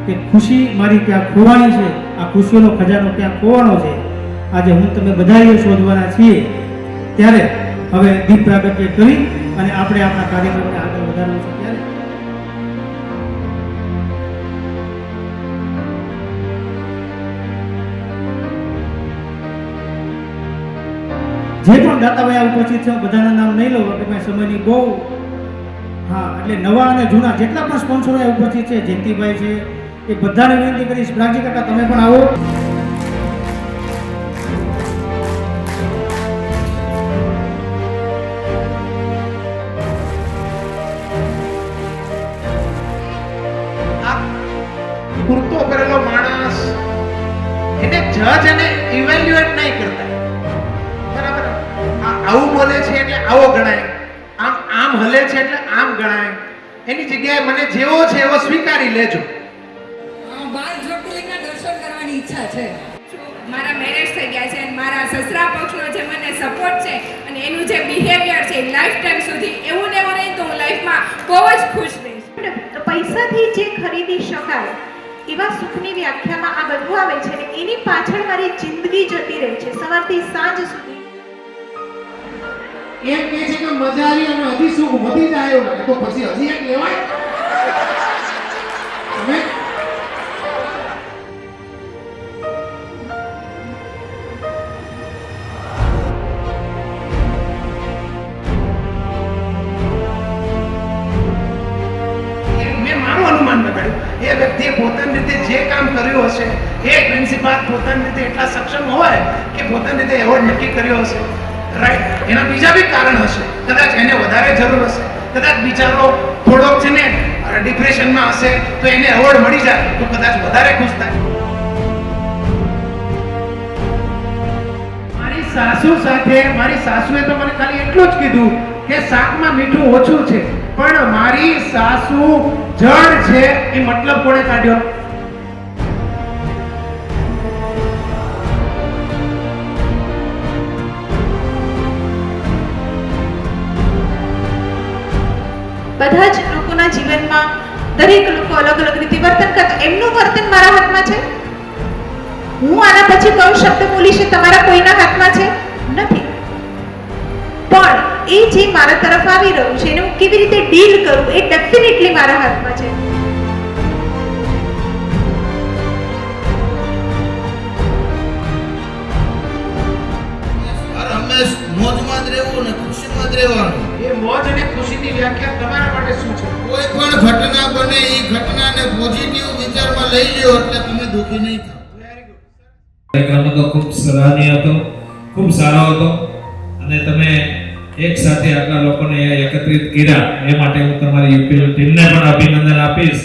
કે ખુશી મારી ક્યાં ખોવાની છે, આ ખુશીઓનો ખજાનો ક્યાં ખોવાનો છે, આજે હું તમે બધાએ શોધવાના છીએ। ત્યારે હવે દીપ પ્રાગટ્ય કરી અને આપણે આપણા કાર્યક્રમને આગળ વધારવું છે। ત્યારે જે પણ દાતાભાઈ ઉપસ્થિત છે બધાના નામ નહીં લઉં એટલે સમયની બહુ એટલે નવા અને જૂના જેટલા પણ સ્પોન્સરો ઉપસ્થિત છે, જયંતિભાઈ છે, એ બધાને વિનંતી કરીશ, પ્રાગજી કાકા તમે પણ આવો। કુર્તો કરેલો માણસ એને જજ અને ઇવેલ્યુએટ નહીં કરતા, બરાબર? આવું બોલે છે એટલે આવો ગણાય, આમ હલે છે એટલે આમ ગણાય, એની જગ્યાએ મને જેવો છે એવો સ્વીકારી લેજો। બાર જ્યોતિર્લિંગના દર્શન કરવાની ઈચ્છા છે। મારા મેરેજ થઈ ગયા છે અને મારા સસરા પક્ષનો જે મને સપોર્ટ છે અને એનું જે બિહેવિયર છે લાઈફ ટાઈમ સુધી એવું ને એવું નહીં તો હું લાઈફમાં બહુ જ ખુશ રહીશ। પૈસાથી જે ખરીદી શકાય એવા સુખની વ્યાખ્યામાં આ બધું આવે છે, એની પાછળ મારી જિંદગી જતી રહી છે સવારથી સાંજ સુધી। એમ કહે છે કે મજા આવી અને હજી સુખ વધી જાય તો પછી હજી એક લેવાય। તમે એ વ્યક્તિએ પોતાની રીતે જે કામ કર્યું હશે, એ પ્રિન્સિપાલ પોતાની રીતે એટલા સક્ષમ હોય કે પોતાની રીતે એવોર્ડ નક્કી કર્યો હશે, રાઈટ? એના બીજા બી કારણ હશે, કદાચ એને વધારે જરૂર હશે, કદાચ બિચારો થોડોક છે ને ડિપ્રેશનમાં હશે તો એને એવોર્ડ મળી જાય તો કદાચ વધારે ખુશ થાય। મારી સાસુ સાથે મારી સાસુએ તો મને ખાલી એટલું જ કીધું કે શાકમાં મીઠું ઓછું છે, પણ મારી સાસુ જળ છે એ મતલબ કોણે કાઢ્યો? બધા જ લોકોના જીવનમાં દરેક લોકો અલગ અલગ રીતે વર્તન કરતા, એમનું વર્તન મારા હાથમાં છે? હું આના પછી કયો શબ્દ બોલીશ તમારા કોઈના હાથમાં છે? નથી। પણ એ જે મારા તરફ આવી રહ્યું છે એને હું કેવી રીતે ડીલ કરું એ ડેફિનેટલી મારા હાથમાં છે। હંમેશ મોજમાં જ રહેવું ને ખુશીમાં જ રહેવાનું। એ મોજ અને ખુશીની વ્યાખ્યા તમારા માટે શું છે? કોઈ પણ ઘટના બને એ ઘટનાને પોઝિટિવ વિચારમાં લઈ લ્યો એટલે તમે દુઃખી નહીં થાઓ। કાર્યક્રમ તો ખૂબ સરાહનીય હતો, ખૂબ સારો હતો અને તમે એક સાથે આટલા લોકોને એકત્રિત કર્યા એ માટે હું તમારી યુપીએલ ટીમને પણ અભિનંદન આપીશ।